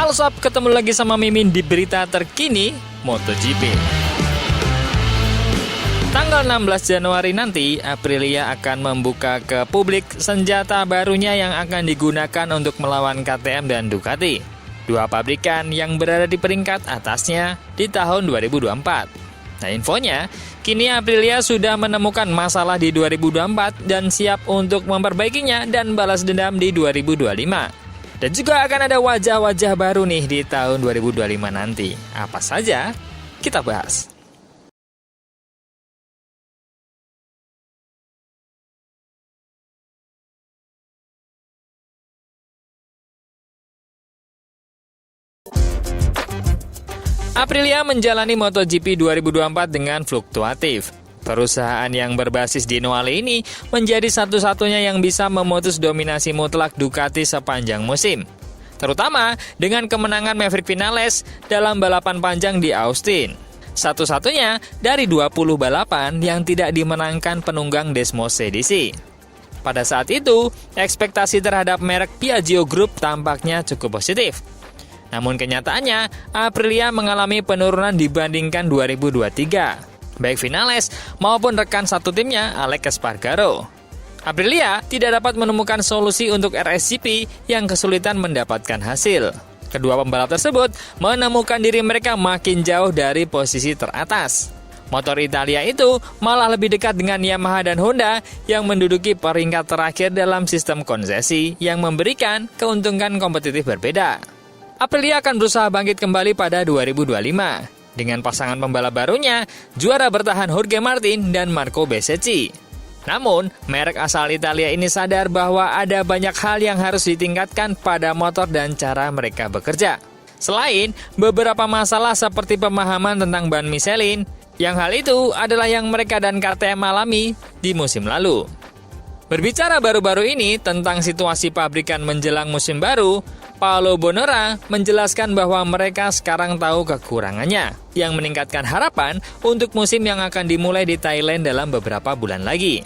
Halo sob, ketemu lagi sama Mimin di berita terkini MotoGP. Tanggal 16 Januari nanti, Aprilia akan membuka ke publik senjata barunya yang akan digunakan untuk melawan KTM dan Ducati, dua pabrikan yang berada di peringkat atasnya di tahun 2024. Nah, infonya, kini Aprilia sudah menemukan masalah di 2024 dan siap untuk memperbaikinya dan balas dendam di 2025. Dan juga akan ada wajah-wajah baru nih di tahun 2025 nanti. Apa saja? Kita bahas. Aprilia menjalani MotoGP 2024 dengan fluktuatif. Perusahaan yang berbasis di Noale ini menjadi satu-satunya yang bisa memutus dominasi mutlak Ducati sepanjang musim. Terutama dengan kemenangan Maverick Vinales dalam balapan panjang di Austin. Satu-satunya dari 20 balapan yang tidak dimenangkan penunggang Desmos Cdc. Pada saat itu, ekspektasi terhadap merek Piaggio Group tampaknya cukup positif. Namun kenyataannya, Aprilia mengalami penurunan dibandingkan 2023. Baik Vinales maupun rekan satu timnya, Alex Espargaro. Aprilia tidak dapat menemukan solusi untuk RSGP yang kesulitan mendapatkan hasil. Kedua pembalap tersebut menemukan diri mereka makin jauh dari posisi teratas. Motor Italia itu malah lebih dekat dengan Yamaha dan Honda yang menduduki peringkat terakhir dalam sistem konsesi yang memberikan keuntungan kompetitif berbeda. Aprilia akan berusaha bangkit kembali pada 2025. Dengan pasangan pembalap barunya, juara bertahan Jorge Martin dan Marco Bezzecchi. Namun, merek asal Italia ini sadar bahwa ada banyak hal yang harus ditingkatkan pada motor dan cara mereka bekerja. Selain beberapa masalah seperti pemahaman tentang ban Michelin, yang hal itu adalah yang mereka dan KTM alami di musim lalu. Berbicara baru-baru ini tentang situasi pabrikan menjelang musim baru, Paolo Bonora menjelaskan bahwa mereka sekarang tahu kekurangannya, yang meningkatkan harapan untuk musim yang akan dimulai di Thailand dalam beberapa bulan lagi.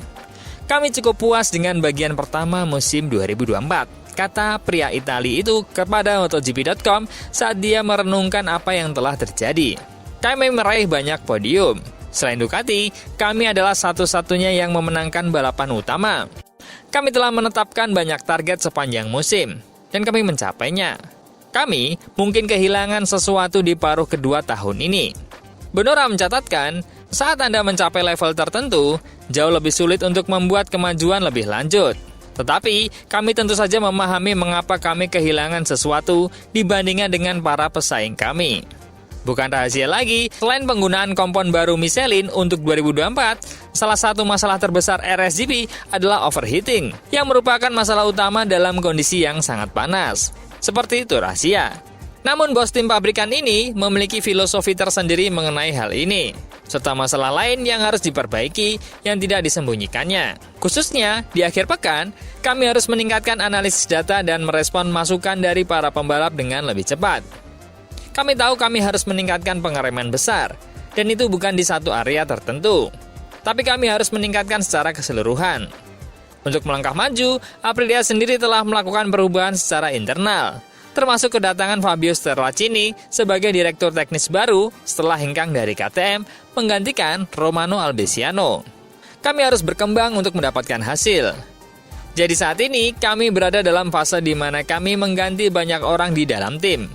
Kami cukup puas dengan bagian pertama musim 2024, kata pria Italia itu kepada MotoGP.com saat dia merenungkan apa yang telah terjadi. Kami meraih banyak podium. Selain Ducati, kami adalah satu-satunya yang memenangkan balapan utama. Kami telah menetapkan banyak target sepanjang musim, dan kami mencapainya. Kami mungkin kehilangan sesuatu di paruh kedua tahun ini. Bonora mencatatkan, saat Anda mencapai level tertentu, jauh lebih sulit untuk membuat kemajuan lebih lanjut. Tetapi, kami tentu saja memahami mengapa kami kehilangan sesuatu dibandingkan dengan para pesaing kami. Bukan rahasia lagi, selain penggunaan kompon baru Michelin untuk 2024, salah satu masalah terbesar RSGP adalah overheating, yang merupakan masalah utama dalam kondisi yang sangat panas. Seperti itu rahasia. Namun bos tim pabrikan ini memiliki filosofi tersendiri mengenai hal ini, serta masalah lain yang harus diperbaiki yang tidak disembunyikannya. Khususnya, di akhir pekan, kami harus meningkatkan analisis data dan merespon masukan dari para pembalap dengan lebih cepat. Kami tahu kami harus meningkatkan pengereman besar, dan itu bukan di satu area tertentu. Tapi kami harus meningkatkan secara keseluruhan. Untuk melangkah maju, Aprilia sendiri telah melakukan perubahan secara internal, termasuk kedatangan Fabio Sterlacini sebagai direktur teknis baru setelah hengkang dari KTM menggantikan Romano Albesiano. Kami harus berkembang untuk mendapatkan hasil. Jadi saat ini, kami berada dalam fase di mana kami mengganti banyak orang di dalam tim.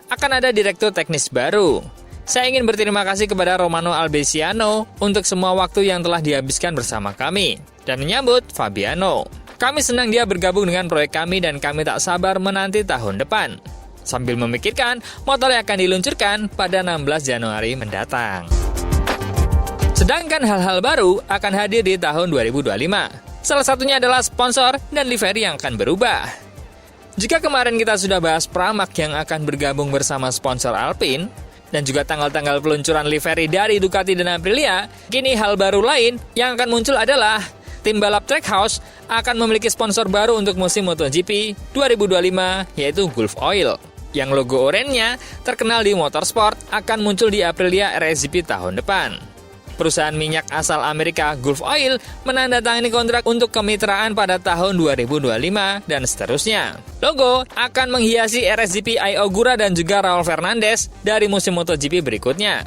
Akan ada direktur teknis baru. Saya ingin berterima kasih kepada Romano Albesiano untuk semua waktu yang telah dihabiskan bersama kami, dan menyambut Fabiano. Kami senang dia bergabung dengan proyek kami dan kami tak sabar menanti tahun depan. Sambil memikirkan motor yang akan diluncurkan pada 16 Januari mendatang. Sedangkan hal-hal baru akan hadir di tahun 2025. Salah satunya adalah sponsor dan livery yang akan berubah. Jika kemarin kita sudah bahas Pramac yang akan bergabung bersama sponsor Alpine, dan juga tanggal-tanggal peluncuran livery dari Ducati dan Aprilia, kini hal baru lain yang akan muncul adalah tim balap Trackhouse akan memiliki sponsor baru untuk musim MotoGP 2025, yaitu Gulf Oil, yang logo oranye terkenal di motorsport akan muncul di Aprilia RSGP tahun depan. perusahaan minyak asal Amerika Gulf Oil menandatangani kontrak untuk kemitraan pada tahun 2025 dan seterusnya. Logo akan menghiasi RSGP Ai Ogura dan juga Raul Fernandez dari musim MotoGP berikutnya.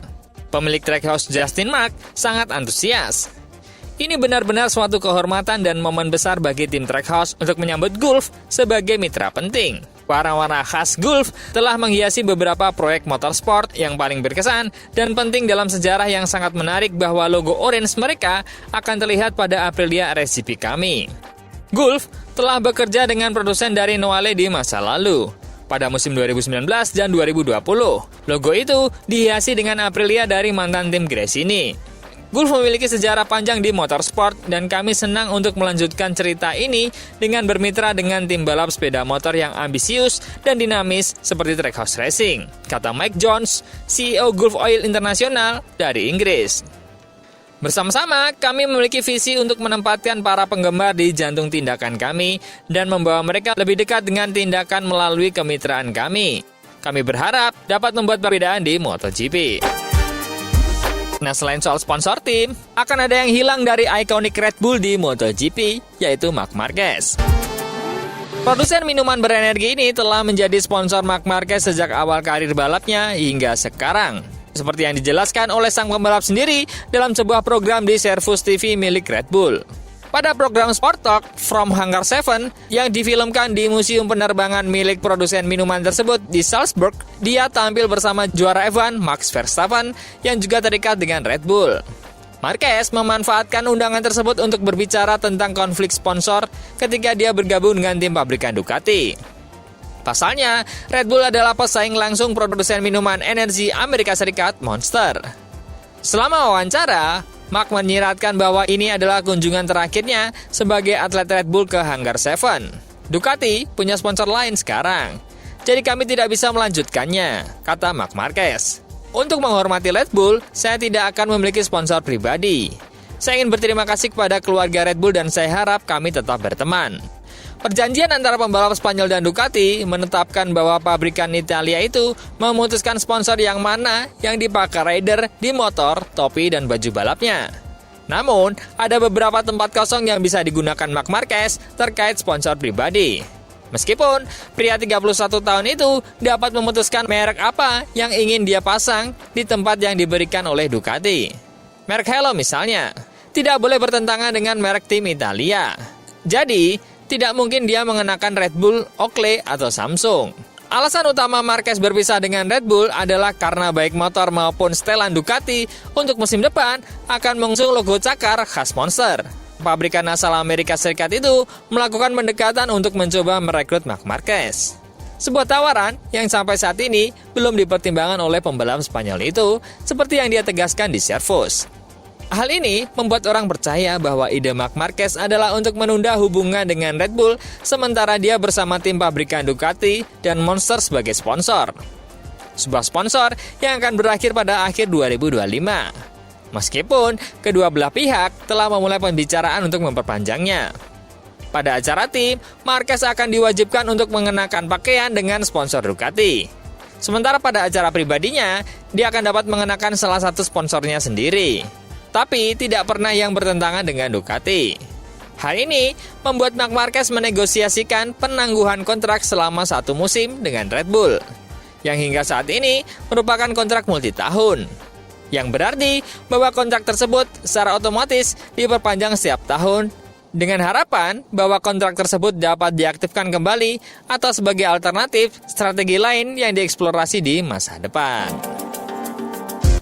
Pemilik Trackhouse Justin Mark sangat antusias. Ini benar-benar suatu kehormatan dan momen besar bagi tim Trackhouse untuk menyambut Gulf sebagai mitra penting. Warna-warna khas Gulf telah menghiasi beberapa proyek motorsport yang paling berkesan dan penting dalam sejarah yang sangat menarik bahwa logo orange mereka akan terlihat pada Aprilia RSGP kami. Gulf telah bekerja dengan produsen dari Noale di masa lalu. Pada musim 2019 dan 2020, logo itu dihiasi dengan Aprilia dari mantan tim Gresini. Gulf memiliki sejarah panjang di motorsport dan kami senang untuk melanjutkan cerita ini dengan bermitra dengan tim balap sepeda motor yang ambisius dan dinamis seperti Trackhouse Racing, kata Mike Jones, CEO Gulf Oil International dari Inggris. Bersama-sama, kami memiliki visi untuk menempatkan para penggemar di jantung tindakan kami dan membawa mereka lebih dekat dengan tindakan melalui kemitraan kami. Kami berharap dapat membuat perbedaan di MotoGP. Nah, selain soal sponsor tim, akan ada yang hilang dari ikonik Red Bull di MotoGP, yaitu Marc Marquez. Produsen minuman berenergi ini telah menjadi sponsor Marc Marquez sejak awal karir balapnya hingga sekarang. Seperti yang dijelaskan oleh sang pembalap sendiri dalam sebuah program di Servus TV milik Red Bull. Pada program Sport Talk From Hangar 7 yang difilmkan di Museum Penerbangan milik produsen minuman tersebut di Salzburg, dia tampil bersama juara F1 Max Verstappen yang juga terikat dengan Red Bull. Marquez memanfaatkan undangan tersebut untuk berbicara tentang konflik sponsor ketika dia bergabung dengan tim pabrikan Ducati. Pasalnya, Red Bull adalah pesaing langsung produsen minuman energi Amerika Serikat Monster. Selama wawancara, Marc menyiratkan bahwa ini adalah kunjungan terakhirnya sebagai atlet Red Bull ke Hangar 7. Ducati punya sponsor lain sekarang, jadi kami tidak bisa melanjutkannya, kata Marc Marquez. Untuk menghormati Red Bull, saya tidak akan memiliki sponsor pribadi. Saya ingin berterima kasih kepada keluarga Red Bull dan saya harap kami tetap berteman. Perjanjian antara pembalap Spanyol dan Ducati menetapkan bahwa pabrikan Italia itu memutuskan sponsor yang mana yang dipakai rider di motor, topi, dan baju balapnya. Namun, ada beberapa tempat kosong yang bisa digunakan Marc Marquez terkait sponsor pribadi. Meskipun pria 31 tahun itu dapat memutuskan merek apa yang ingin dia pasang di tempat yang diberikan oleh Ducati. Merek helm misalnya, tidak boleh bertentangan dengan merek tim Italia. Jadi, tidak mungkin dia mengenakan Red Bull, Oakley, atau Samsung. Alasan utama Marquez berpisah dengan Red Bull adalah karena baik motor maupun setelan Ducati untuk musim depan akan mengusung logo cakar khas Monster. Pabrikan asal Amerika Serikat itu melakukan pendekatan untuk mencoba merekrut Marc Marquez. Sebuah tawaran yang sampai saat ini belum dipertimbangkan oleh pembalap Spanyol itu, seperti yang dia tegaskan di Servus. Hal ini membuat orang percaya bahwa ide Marc Marquez adalah untuk menunda hubungan dengan Red Bull sementara dia bersama tim pabrikan Ducati dan Monster sebagai sponsor. Sebuah sponsor yang akan berakhir pada akhir 2025. Meskipun kedua belah pihak telah memulai pembicaraan untuk memperpanjangnya. Pada acara tim, Marquez akan diwajibkan untuk mengenakan pakaian dengan sponsor Ducati. Sementara pada acara pribadinya, dia akan dapat mengenakan salah satu sponsornya sendiri. Tapi tidak pernah yang bertentangan dengan Ducati. Hal ini membuat Marc Marquez menegosiasikan penangguhan kontrak selama 1 musim dengan Red Bull, yang hingga saat ini merupakan kontrak multitahun. Yang berarti bahwa kontrak tersebut secara otomatis diperpanjang setiap tahun, dengan harapan bahwa kontrak tersebut dapat diaktifkan kembali atau sebagai alternatif strategi lain yang dieksplorasi di masa depan.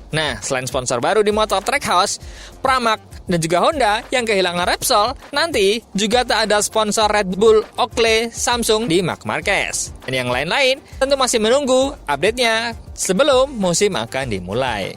Nah, selain sponsor baru di motor Trackhouse, Pramac, dan juga Honda yang kehilangan Repsol, nanti juga tak ada sponsor Red Bull, Oakley, Samsung di Marc Marquez. Dan yang lain-lain tentu masih menunggu update-nya sebelum musim akan dimulai.